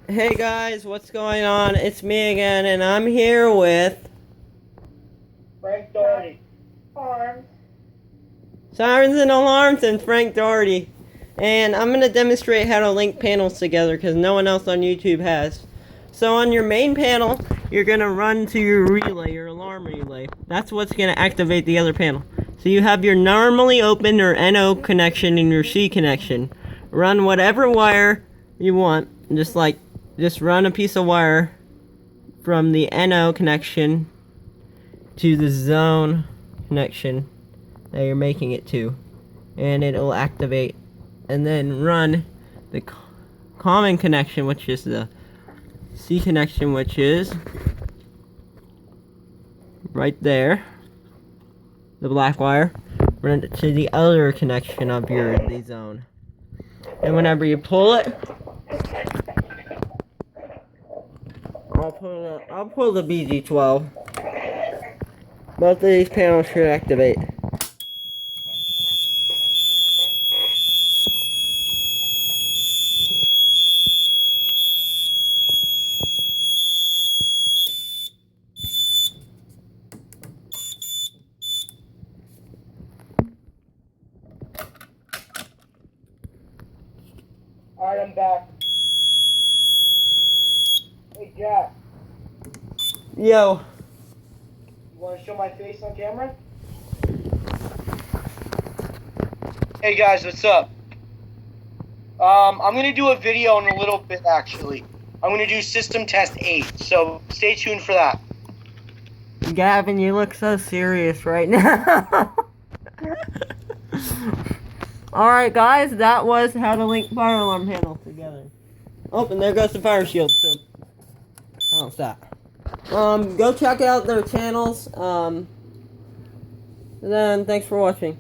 Hey guys, what's going on? It's me again, and I'm here with Frank Doherty. Farms. Sirens and Alarms and Frank Doherty. And I'm going to demonstrate how to link panels together because no one else on YouTube has. So on your main panel, you're going to run to your relay, your alarm relay. That's what's going to activate the other panel. So you have your normally open or NO connection and your C connection. Run whatever wire you want. Just run a piece of wire from the NO connection to the zone connection that you're making it to, and it'll activate. And then run the common connection, which is the C connection, which is right there, the black wire. Run it to the other connection of the zone, and whenever you pull it, I'll pull the BG12. Both of these panels should activate. Alright, I'm back. Hey, Jack. Yo. You want to show my face on camera? Hey, guys, what's up? I'm going to do a video in a little bit, actually. I'm going to do System Test 8, so stay tuned for that. Gavin, you look so serious right now. Alright guys, that was how to link fire alarm panels together. Oh, and there goes the fire shield too. Oh, stop. Go check out their channels. And then thanks for watching.